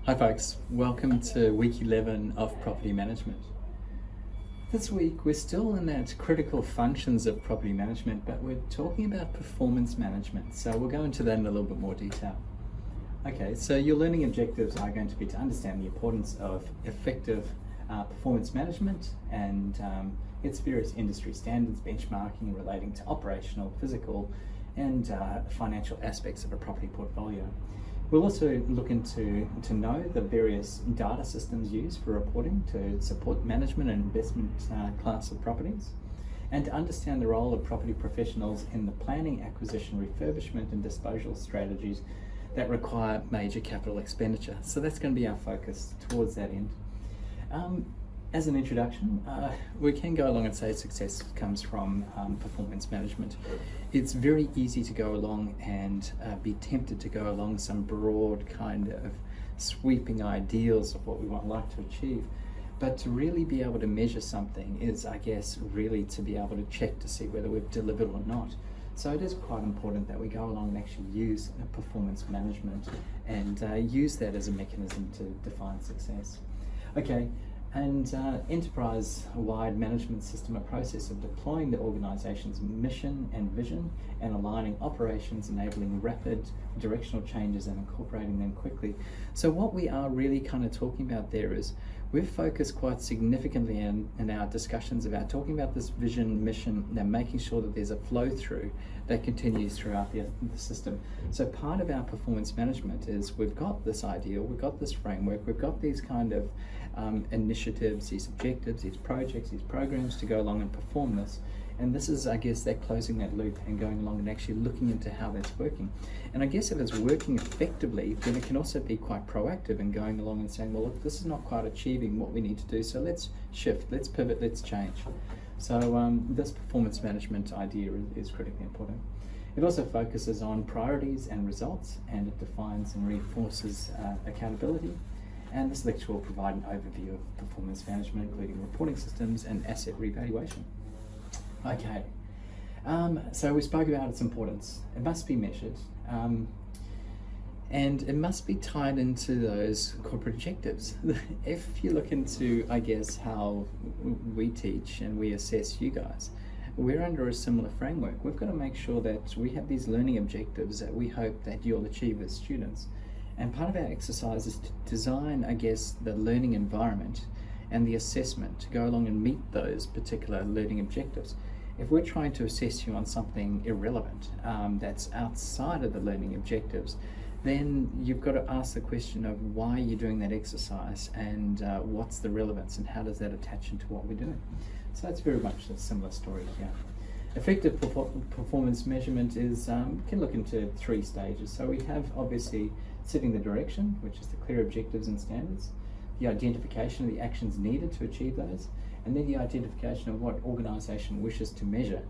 Hi folks, welcome to week 11 of property management. This week we're still in that critical functions of property management, but we're talking about performance management. So we'll go into that in a little bit more detail. Okay, so your learning objectives are going to be to understand the importance of effective performance management and its various industry standards, benchmarking relating to operational, physical and financial aspects of a property portfolio. We'll also look into to know the various data systems used for reporting to support management and investment class of properties, and to understand the role of property professionals in the planning, acquisition, refurbishment and disposal strategies that require major capital expenditure. So that's going to be our focus towards that end. As an introduction, we can go along and say success comes from performance management. It's very easy to go along and be tempted to go along some broad kind of sweeping ideals of what we would like to achieve. But to really be able to measure something is, I guess, really to be able to check to see whether we've delivered or not. So it is quite important that we go along and actually use performance management and use that as a mechanism to define success. Okay. And enterprise-wide management system, a process of deploying the organization's mission and vision and aligning operations, enabling rapid directional changes and incorporating them quickly. So what we are really kind of talking about there is we've focused quite significantly in our discussions about talking about this vision, mission, and making sure that there's a flow through that continues throughout the system. So part of our performance management is we've got this ideal, we've got this framework, we've got these kind of initiatives, these objectives, these projects, these programs to go along and perform this. And this is, I guess, that closing that loop and going along and actually looking into how that's working. And I guess if it's working effectively, then it can also be quite proactive in going along and saying, well, look, this is not quite achieving what we need to do, so let's shift, let's pivot, let's change. So this performance management idea is critically important. It also focuses on priorities and results, and it defines and reinforces accountability. And this lecture will provide an overview of performance management, including reporting systems and asset revaluation. Okay, so we spoke about its importance. It must be measured, and it must be tied into those corporate objectives. If you look into, I guess, how we teach and we assess you guys, we're under a similar framework. We've got to make sure that we have these learning objectives that we hope that you'll achieve as students. And part of our exercise is to design, I guess, the learning environment and the assessment to go along and meet those particular learning objectives. If we're trying to assess you on something irrelevant that's outside of the learning objectives, then you've got to ask the question of why you're doing that exercise and what's the relevance and how does that attach into what we're doing. So that's very much a similar story here. Effective performance measurement is can look into three stages. So we have obviously setting the direction, which is the clear objectives and standards, the identification of the actions needed to achieve those, and then the identification of what organisation wishes to measure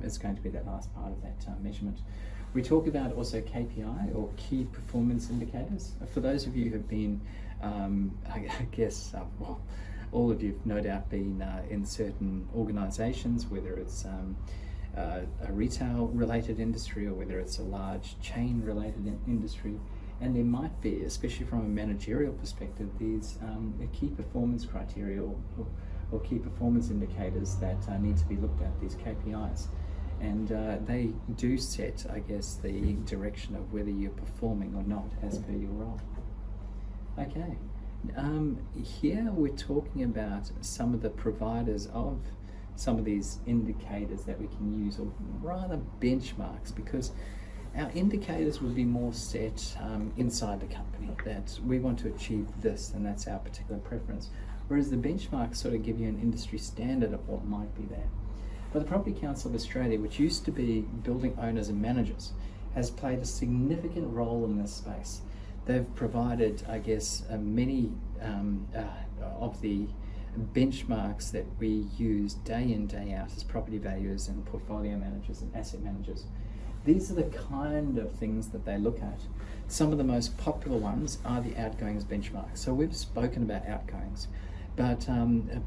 is going to be that last part of that measurement. We talk about also KPI, or key performance indicators. For those of you who have been, I guess, well, all of you have no doubt been in certain organisations, whether it's a retail related industry or whether it's a large chain related industry. And there might be, especially from a managerial perspective, these key performance criteria or key performance indicators that need to be looked at, these KPIs. And they do set, I guess, the direction of whether you're performing or not as per your role. Okay, here we're talking about some of the providers of some of these indicators that we can use, or rather benchmarks, because our indicators would be more set inside the company, that we want to achieve this and that's our particular preference. Whereas the benchmarks sort of give you an industry standard of what might be there. But the Property Council of Australia, which used to be building owners and managers, has played a significant role in this space. They've provided, I guess, many of the benchmarks that we use day in, day out as property valuers and portfolio managers and asset managers. These are the kind of things that they look at. Some of the most popular ones are the outgoings benchmarks. So we've spoken about outgoings, but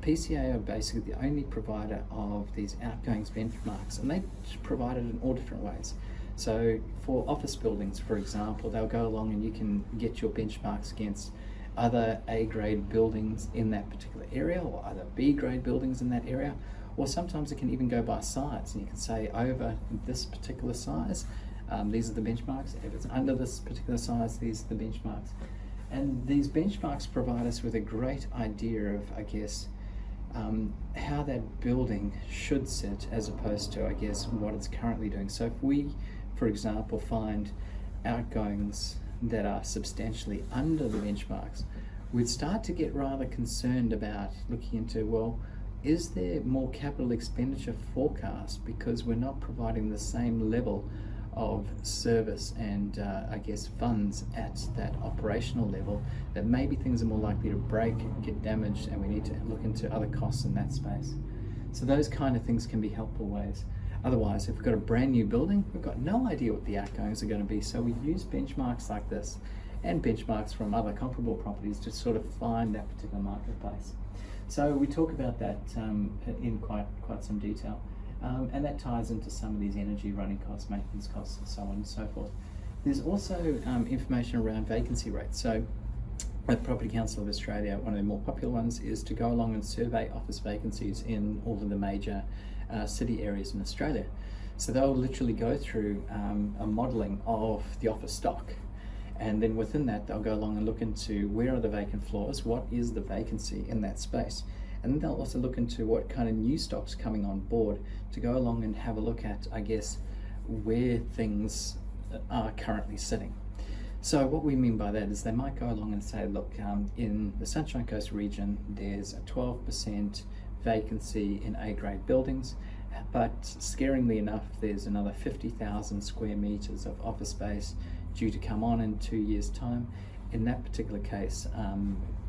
PCA are basically the only provider of these outgoings benchmarks, and they provide it in all different ways. So for office buildings, for example, they'll go along and you can get your benchmarks against other A-grade buildings in that particular area, or other B-grade buildings in that area, or sometimes it can even go by size, and you can say over this particular size, these are the benchmarks. If it's under this particular size, these are the benchmarks. And these benchmarks provide us with a great idea of, I guess, how that building should sit as opposed to, I guess, what it's currently doing. So if we, for example, find outgoings that are substantially under the benchmarks, we'd start to get rather concerned about looking into, well, is there more capital expenditure forecast because we're not providing the same level of service and I guess funds at that operational level, that maybe things are more likely to break, get damaged, and we need to look into other costs in that space. So those kind of things can be helpful ways. Otherwise, if we've got a brand new building, we've got no idea what the outgoings are going to be, so we use benchmarks like this and benchmarks from other comparable properties to sort of find that particular marketplace. So we talk about that in quite some detail. And that ties into some of these energy running costs, maintenance costs, and so on and so forth. There's also information around vacancy rates. So at Property Council of Australia, one of the more popular ones is to go along and survey office vacancies in all of the major city areas in Australia. So they'll literally go through a modelling of the office stock, and then within that they'll go along and look into where are the vacant floors, what is the vacancy in that space. And then they'll also look into what kind of new stock's coming on board to go along and have a look at, I guess, where things are currently sitting. So what we mean by that is they might go along and say, look, in the Sunshine Coast region, there's a 12% vacancy in A-grade buildings, but scarily enough, there's another 50,000 square meters of office space due to come on in 2 years' time. In that particular case,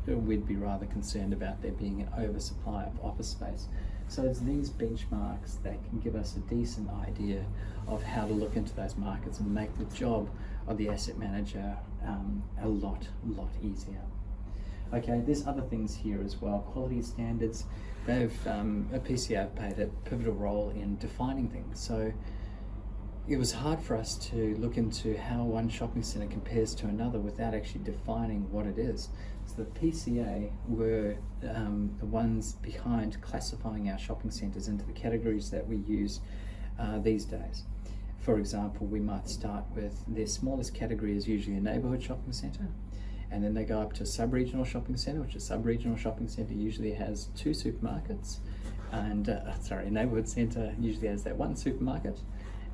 we'd be rather concerned about there being an oversupply of office space. So it's these benchmarks that can give us a decent idea of how to look into those markets and make the job of the asset manager a lot easier. Okay, there's other things here as well. Quality standards, they've, PCA have played a pivotal role in defining things. So it was hard for us to look into how one shopping centre compares to another without actually defining what it is. So the PCA were the ones behind classifying our shopping centres into the categories that we use these days. For example, we might start with their smallest category is usually a neighbourhood shopping centre, and then they go up to a sub-regional shopping centre, which a sub-regional shopping centre usually has 2 supermarkets, and a neighbourhood centre usually has that 1 supermarket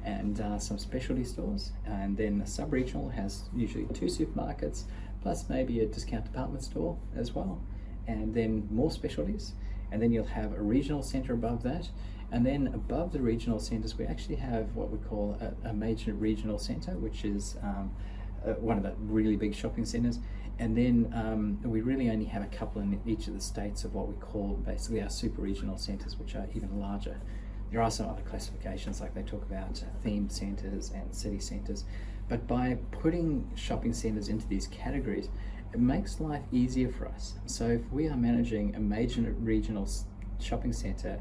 and some specialty stores, and then a sub-regional has usually 2 supermarkets plus maybe a discount department store as well, and then more specialties, and then you'll have a regional centre above that, and then above the regional centres we actually have what we call a major regional centre, which is one of the really big shopping centres, and then we really only have a couple in each of the states of what we call basically our super regional centres, which are even larger. There are some other classifications, like they talk about themed centres and city centres, but by putting shopping centres into these categories, it makes life easier for us. So if we are managing a major regional shopping centre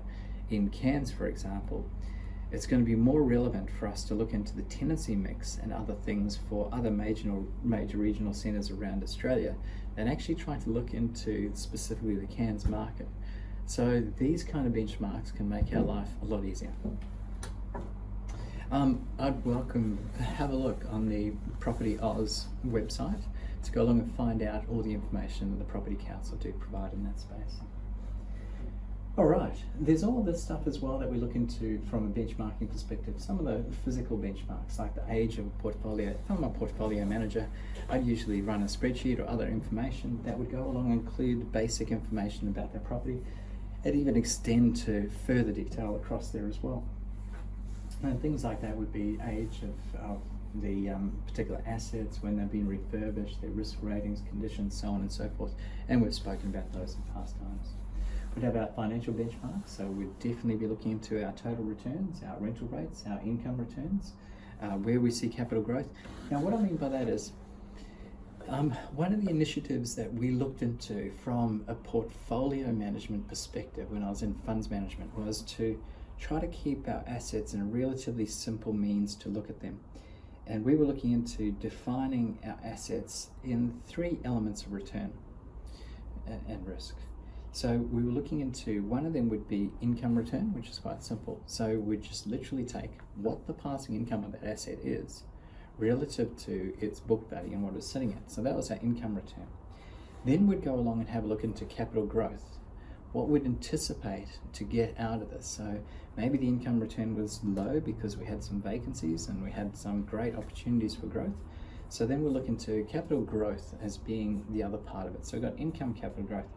in Cairns, for example, it's going to be more relevant for us to look into the tenancy mix and other things for other major regional centres around Australia than actually trying to look into specifically the Cairns market. So these kind of benchmarks can make our life a lot easier. I'd welcome have a look on the Property Oz website to go along and find out all the information that the Property Council do provide in that space. Alright, there's all this stuff as well that we look into from a benchmarking perspective. Some of the physical benchmarks, like the age of a portfolio. If I'm a portfolio manager, I'd usually run a spreadsheet or other information that would go along and include basic information about their property. It'd even extend to further detail across there as well. And things like that would be age of the particular assets, when they've been refurbished, their risk ratings, conditions, so on and so forth. And we've spoken about those in past times. We'd have our financial benchmarks, so we'd definitely be looking into our total returns, our rental rates, our income returns, where we see capital growth. Now what I mean by that is, one of the initiatives that we looked into from a portfolio management perspective when I was in funds management was to try to keep our assets in a relatively simple means to look at them. And we were looking into defining our assets in 3 elements of return and risk. So we were looking into, one of them would be income return, which is quite simple. So we just literally take what the passing income of that asset is relative to its book value and what it's sitting at. So that was our income return. Then we'd go along and have a look into capital growth. What we'd anticipate to get out of this. So maybe the income return was low because we had some vacancies and we had some great opportunities for growth. So then we'll look into capital growth as being the other part of it. So we've got income, capital growth.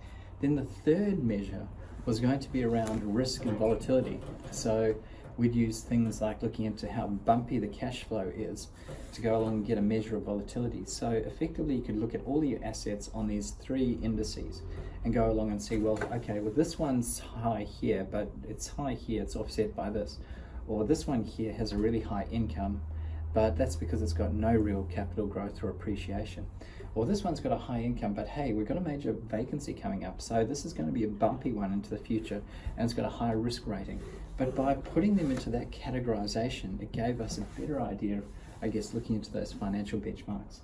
Then the third measure was going to be around risk and volatility. So we'd use things like looking into how bumpy the cash flow is to go along and get a measure of volatility. So effectively you could look at all your assets on these 3 indices and go along and see, well, okay, well this one's high here, but it's high here, it's offset by this. Or this one here has a really high income, but that's because it's got no real capital growth or appreciation. Or this one's got a high income, but hey, we've got a major vacancy coming up, so this is going to be a bumpy one into the future, and it's got a higher risk rating. But by putting them into that categorization, it gave us a better idea of, I guess, looking into those financial benchmarks.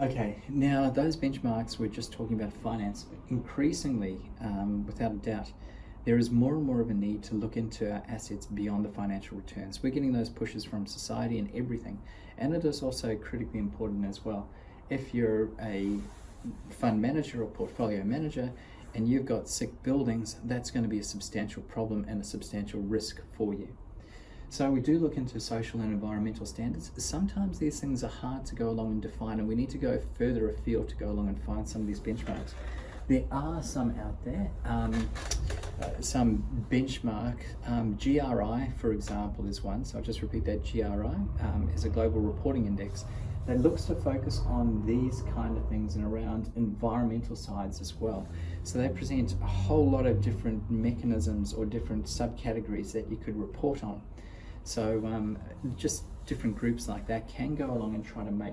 Okay, now those benchmarks, we're just talking about finance. Increasingly, without a doubt, there is more and more of a need to look into our assets beyond the financial returns. We're getting those pushes from society and everything. And it is also critically important as well. If you're a fund manager or portfolio manager and you've got sick buildings, that's going to be a substantial problem and a substantial risk for you. So we do look into social and environmental standards. Sometimes these things are hard to go along and define, and we need to go further afield to go along and find some of these benchmarks. There are some out there, some benchmark. GRI, for example, is one. So I'll just repeat that. GRI is a global reporting index that looks to focus on these kind of things and around environmental sides as well. So they present a whole lot of different mechanisms or different subcategories that you could report on. So just different groups like that can go along and try to make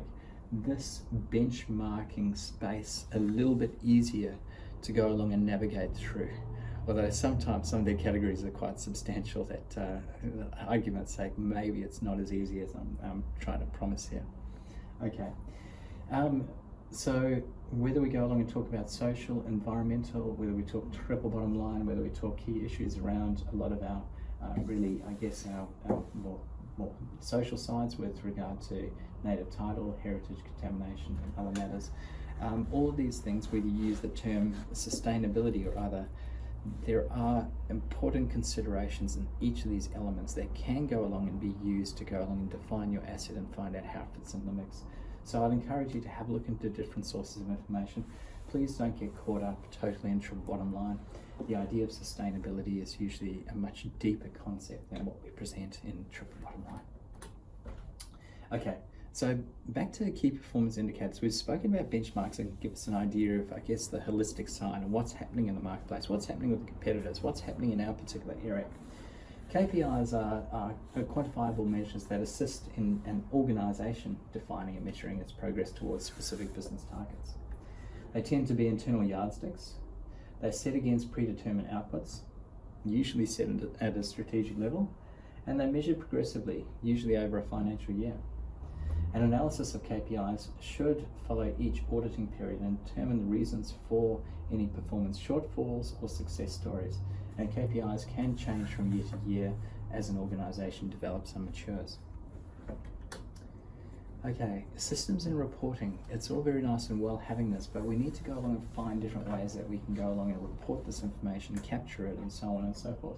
this benchmarking space a little bit easier to go along and navigate through. Although sometimes some of their categories are quite substantial that, for argument's sake, maybe it's not as easy as I'm trying to promise here. Okay, so whether we go along and talk about social, environmental, whether we talk triple bottom line, whether we talk key issues around a lot of our really, I guess, our more social sides with regard to native title, heritage contamination and other matters, all of these things, whether you use the term sustainability or other, there are important considerations in each of these elements that can go along and be used to go along and define your asset and find out how it fits in the mix. So I'd encourage you to have a look into different sources of information. Please don't get caught up totally in triple bottom line. The idea of sustainability is usually a much deeper concept than what we present in triple bottom line. Okay, so back to key performance indicators. We've spoken about benchmarks and give us an idea of, I guess, the holistic side and what's happening in the marketplace, what's happening with the competitors, what's happening in our particular area. KPIs are quantifiable measures that assist in an organization defining and measuring its progress towards specific business targets. They tend to be internal yardsticks. They're set against predetermined outputs, usually set at a strategic level, and they measure progressively, usually over a financial year. An analysis of KPIs should follow each auditing period and determine the reasons for any performance shortfalls or success stories. And KPIs can change from year to year as an organization develops and matures. Okay, systems and reporting. It's all very nice and well having this, but we need to go along and find different ways that we can go along and report this information, capture it, and so on and so forth.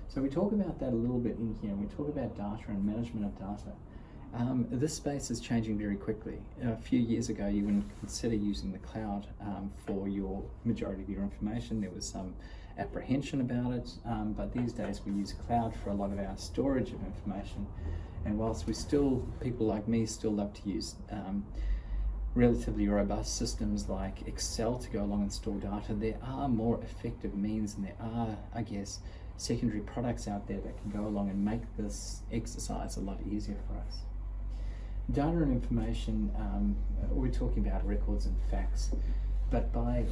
So we talk about that a little bit in here. We talk about data and management of data. This space is changing very quickly. A few years ago, you wouldn't consider using the cloud for your majority of your information. There was some apprehension about it, but these days we use cloud for a lot of our storage of information. And whilst people like me still love to use relatively robust systems like Excel to go along and store data, there are more effective means, and there are, I guess, secondary products out there that can go along and make this exercise a lot easier for us. Data and information, we're talking about records and facts, but by,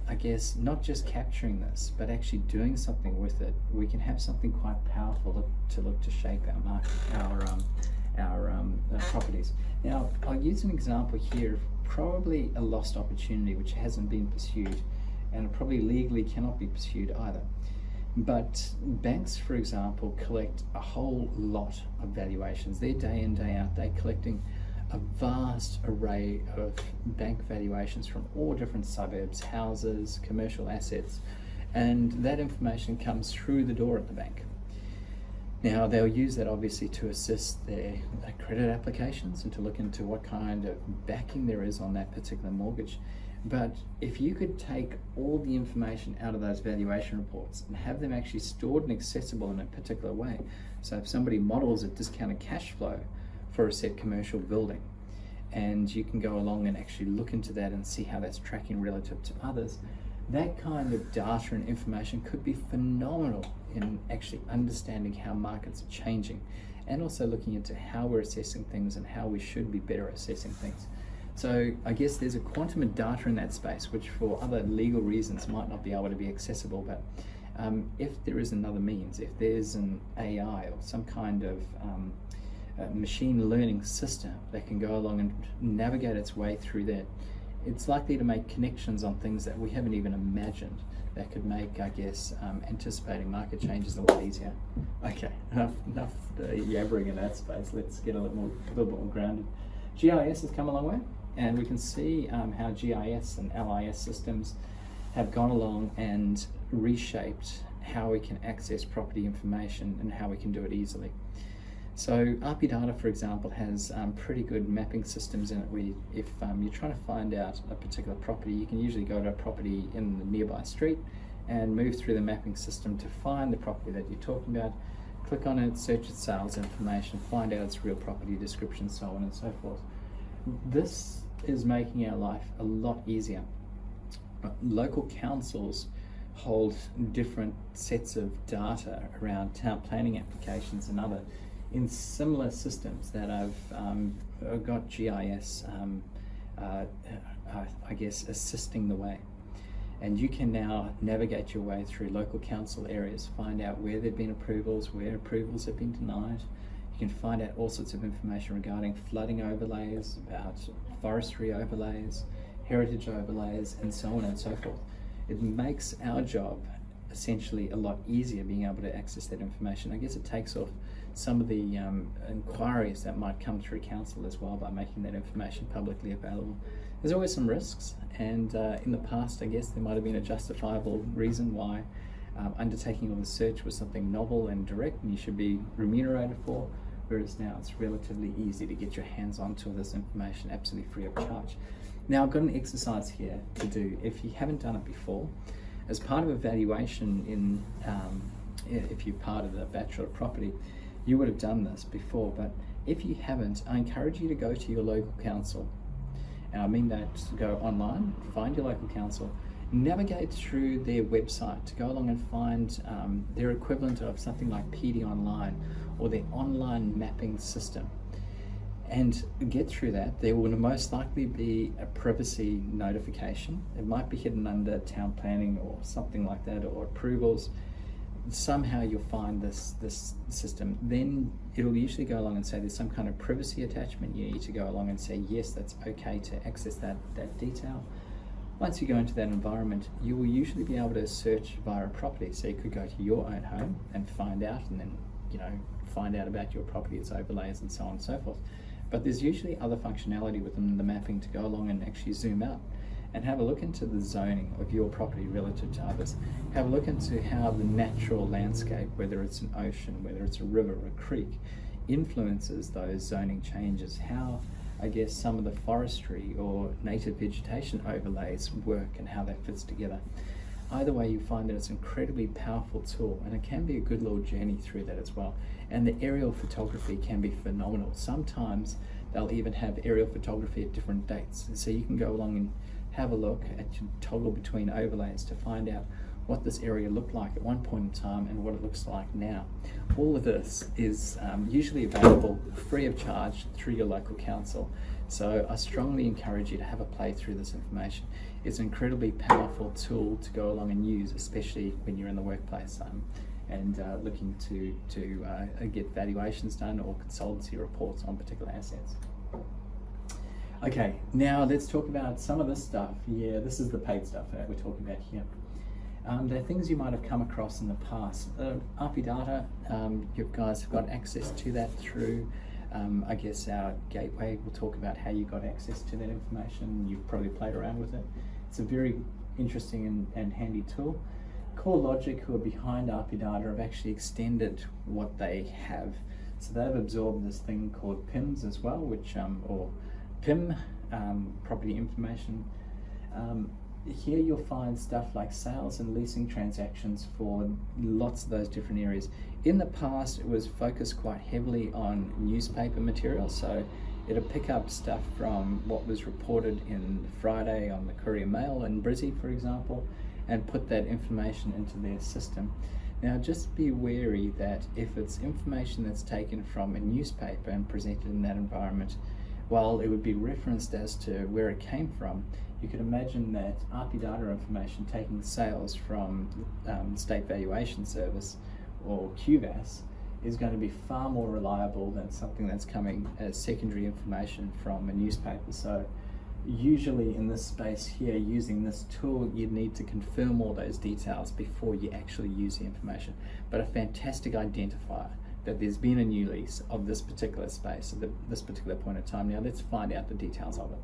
I guess, not just capturing this, but actually doing something with it, we can have something quite powerful to shape our market, properties. Now, I'll use an example here of probably a lost opportunity which hasn't been pursued, and probably legally cannot be pursued either. But banks, for example, collect a whole lot of valuations. They're day in, day out, they're collecting a vast array of bank valuations from all different suburbs, houses, commercial assets, and that information comes through the door at the bank. Now, they'll use that obviously to assist their credit applications and to look into what kind of backing there is on that particular mortgage. But if you could take all the information out of those valuation reports and have them actually stored and accessible in a particular way, so if somebody models a discounted cash flow for a set commercial building, and you can go along and actually look into that and see how that's tracking relative to others, that kind of data and information could be phenomenal in actually understanding how markets are changing, and also looking into how we're assessing things and how we should be better assessing things. So I guess there's a quantum of data in that space, which for other legal reasons might not be able to be accessible, but if there is another means, if there's an AI or some kind of machine learning system that can go along and navigate its way through that, it's likely to make connections on things that we haven't even imagined that could make, I guess, anticipating market changes a lot easier. Okay, enough yabbering in that space. Let's get a little bit more grounded. GIS has come a long way, and we can see how GIS and LIS systems have gone along and reshaped how we can access property information and how we can do it easily. So RP Data, for example, has pretty good mapping systems in it where if you're trying to find out a particular property, you can usually go to a property in the nearby street and move through the mapping system to find the property that you're talking about, click on it, search its sales information, find out its real property description, so on and so forth. This is making our life a lot easier. Local councils hold different sets of data around town planning applications and other in similar systems that have got GIS, I guess, assisting the way. And you can now navigate your way through local council areas, find out where there have been approvals, where approvals have been denied. You can find out all sorts of information regarding flooding overlays, about forestry overlays, heritage overlays, and so on and so forth. It makes our job essentially a lot easier being able to access that information. I guess it takes off some of the inquiries that might come through council as well by making that information publicly available. There's always some risks, and in the past I guess there might have been a justifiable reason why undertaking of the search was something novel and direct and you should be remunerated for, whereas now it's relatively easy to get your hands onto this information absolutely free of charge. Now I've got an exercise here to do. If you haven't done it before, as part of evaluation if you're part of the Bachelor of Property, you would have done this before, but if you haven't, I encourage you to go to your local council. And I mean that, go online, find your local council, navigate through their website to go along and find their equivalent of something like PD Online or their online mapping system. And get through that. There will most likely be a privacy notification. It might be hidden under town planning or something like that, or approvals. Somehow you'll find this system. Then it'll usually go along and say there's some kind of privacy attachment. You need to go along and say yes, that's okay to access that detail. Once you go into that environment, you will usually be able to search via a property. So you could go to your own home and find out, and then find out about your property, its overlays, and so on and so forth. But there's usually other functionality within the mapping to go along and actually zoom out and have a look into the zoning of your property relative to others. Have a look into how the natural landscape, whether it's an ocean, whether it's a river or a creek, influences those zoning changes, how, I guess, some of the forestry or native vegetation overlays work and how that fits together. Either way, you find that it's an incredibly powerful tool, and it can be a good little journey through that as well. And the aerial photography can be phenomenal. Sometimes they'll even have aerial photography at different dates. And so you can go along and have a look at your toggle between overlays to find out what this area looked like at one point in time and what it looks like now. All of this is usually available free of charge through your local council. So I strongly encourage you to have a play through this information. It's an incredibly powerful tool to go along and use, especially when you're in the workplace. and looking to get valuations done or consultancy reports on particular assets. Okay, now let's talk about some of this stuff. Yeah, this is the paid stuff that we're talking about here. They're things you might have come across in the past. RP data, you guys have got access to that through, I guess, our gateway. We'll talk about how you got access to that information. You've probably played around with it. It's a very interesting and handy tool. CoreLogic, who are behind RP data, have actually extended what they have. So they've absorbed this thing called PIMS as well, which, or PIM, property information. Here you'll find stuff like sales and leasing transactions for lots of those different areas. In the past, it was focused quite heavily on newspaper material, so it'll pick up stuff from what was reported in Friday on the Courier Mail in Brizzy, for example, and put that information into their system. Now just be wary that if it's information that's taken from a newspaper and presented in that environment, while it would be referenced as to where it came from, you could imagine that RP data information taking sales from State Valuation Service or QVAS is going to be far more reliable than something that's coming as secondary information from a newspaper. So usually in this space here, using this tool, you need to confirm all those details before you actually use the information. But a fantastic identifier that there's been a new lease of this particular space at this particular point in time. Now let's find out the details of it.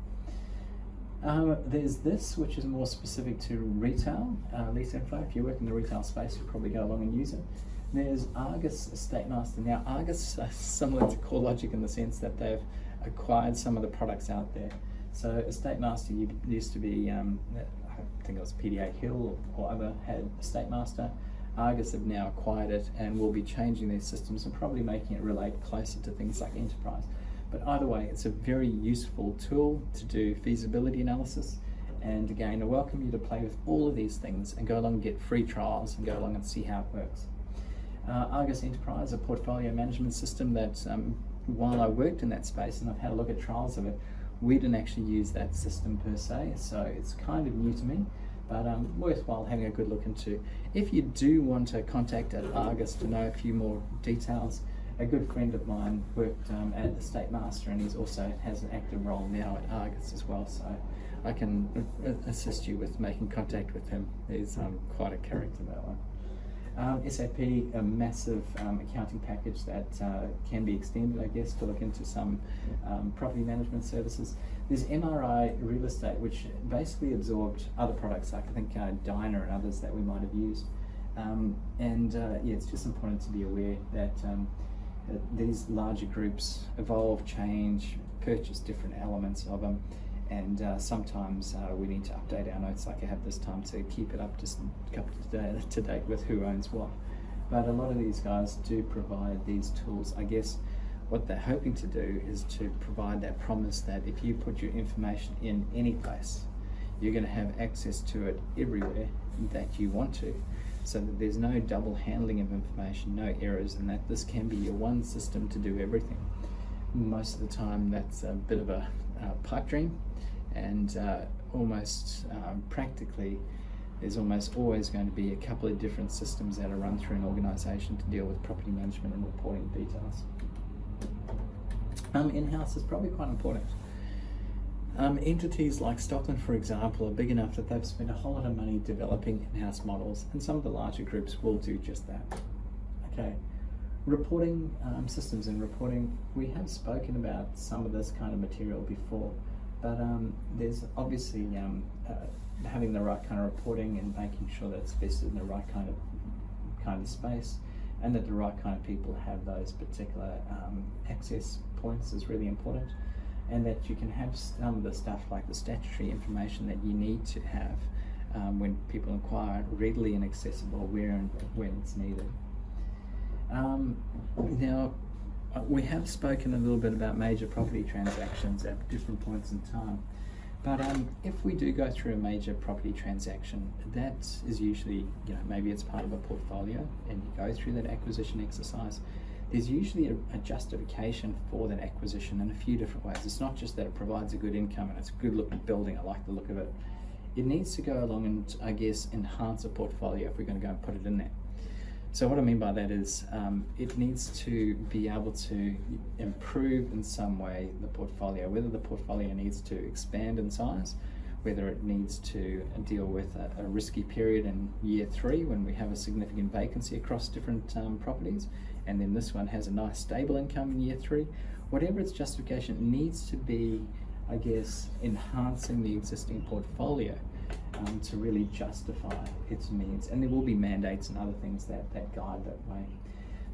There's this, which is more specific to retail, lease info. If you work in the retail space, you'll probably go along and use it. There's Argus Estate Master. Now Argus is similar to CoreLogic in the sense that they've acquired some of the products out there. So Estate Master used to be, I think it was PDA Hill or other had Estate Master. Argus have now acquired it and will be changing their systems and probably making it relate closer to things like enterprise. But either way, it's a very useful tool to do feasibility analysis. And again, I welcome you to play with all of these things and go along and get free trials and go along and see how it works. Argus Enterprise, a portfolio management system that while I worked in that space and I've had a look at trials of it, we didn't actually use that system per se, so it's kind of new to me, but worthwhile having a good look into. If you do want to contact at Argus to know a few more details, a good friend of mine worked at Estate Master and he also has an active role now at Argus as well, so I can assist you with making contact with him. He's quite a character, that one. SAP, a massive accounting package that can be extended, I guess, to look into some property management services. There's MRI Real Estate, which basically absorbed other products like I think Diner and others that we might have used. Yeah, it's just important to be aware that these larger groups evolve, change, purchase different elements of them, and sometimes we need to update our notes like I have this time to keep it up to date with who owns what. But a lot of these guys do provide these tools. I guess what they're hoping to do is to provide that promise that if you put your information in any place, you're going to have access to it everywhere that you want to, so that there's no double handling of information, no errors, and that this can be your one system to do everything. Most of the time that's a bit of a pipe dream, and almost practically there's almost always going to be a couple of different systems that are run through an organisation to deal with property management and reporting details. In-house is probably quite important. Entities like Stockland, for example, are big enough that they've spent a whole lot of money developing in-house models, and some of the larger groups will do just that. Okay, reporting systems and reporting, we have spoken about some of this kind of material before, but there's obviously having the right kind of reporting and making sure that it's vested in the right kind of space, and that the right kind of people have those particular access points is really important, and that you can have some of the stuff like the statutory information that you need to have when people inquire readily and accessible where and when it's needed. Now, we have spoken a little bit about major property transactions at different points in time, but if we do go through a major property transaction, that is usually, maybe it's part of a portfolio and you go through that acquisition exercise. There's usually a justification for that acquisition in a few different ways. It's not just that it provides a good income and it's a good looking building, I like the look of it. It needs to go along and, I guess, enhance a portfolio if we're going to go and put it in there. So what I mean by that is it needs to be able to improve in some way the portfolio, whether the portfolio needs to expand in size, whether it needs to deal with a risky period in year 3 when we have a significant vacancy across different properties, and then this one has a nice stable income in year 3. Whatever its justification, it needs to be, I guess, enhancing the existing portfolio to really justify its means. And there will be mandates and other things that guide that way.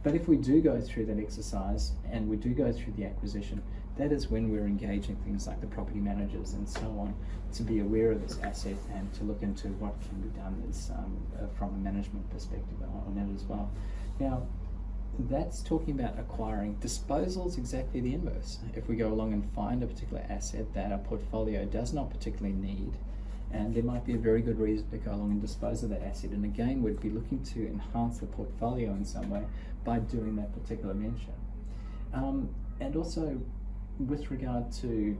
But if we do go through that exercise and we do go through the acquisition, that is when we're engaging things like the property managers and so on to be aware of this asset and to look into what can be done as, from a management perspective on that as well. Now, that's talking about acquiring. Disposal is exactly the inverse. If we go along and find a particular asset that our portfolio does not particularly need, and there might be a very good reason to go along and dispose of that asset, and again we'd be looking to enhance the portfolio in some way by doing that particular mention. And also with regard to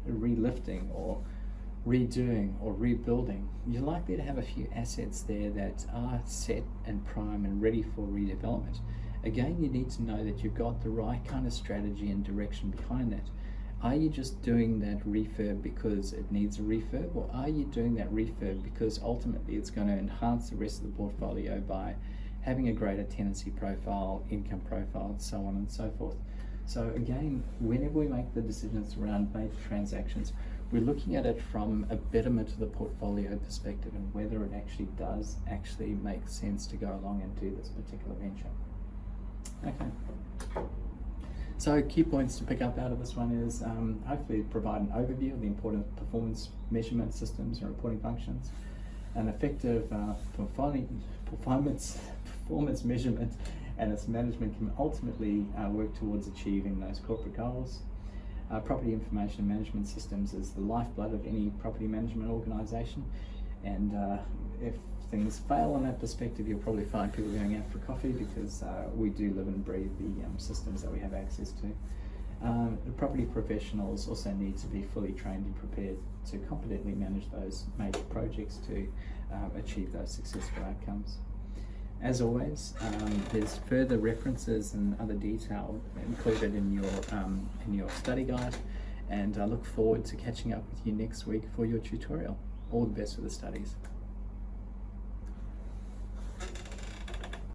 relifting or redoing or rebuilding, you're likely to have a few assets there that are set and prime and ready for redevelopment. Again, you need to know that you've got the right kind of strategy and direction behind that. Are you just doing that refurb because it needs a refurb, or are you doing that refurb because ultimately it's going to enhance the rest of the portfolio by having a greater tenancy profile, income profile, so on and so forth? So again, whenever we make the decisions around major transactions, we're looking at it from a betterment of the portfolio perspective and whether it actually does make sense to go along and do this particular venture. Okay. So key points to pick up out of this one is hopefully provide an overview of the important performance measurement systems and reporting functions, an effective performance measurement and its management can ultimately work towards achieving those corporate goals. Property information management systems is the lifeblood of any property management organisation, and if things fail on that perspective, you'll probably find people going out for coffee because we do live and breathe the systems that we have access to. The property professionals also need to be fully trained and prepared to competently manage those major projects to achieve those successful outcomes. As always, there's further references and other detail included in your study guide, and I look forward to catching up with you next week for your tutorial. All the best for the studies.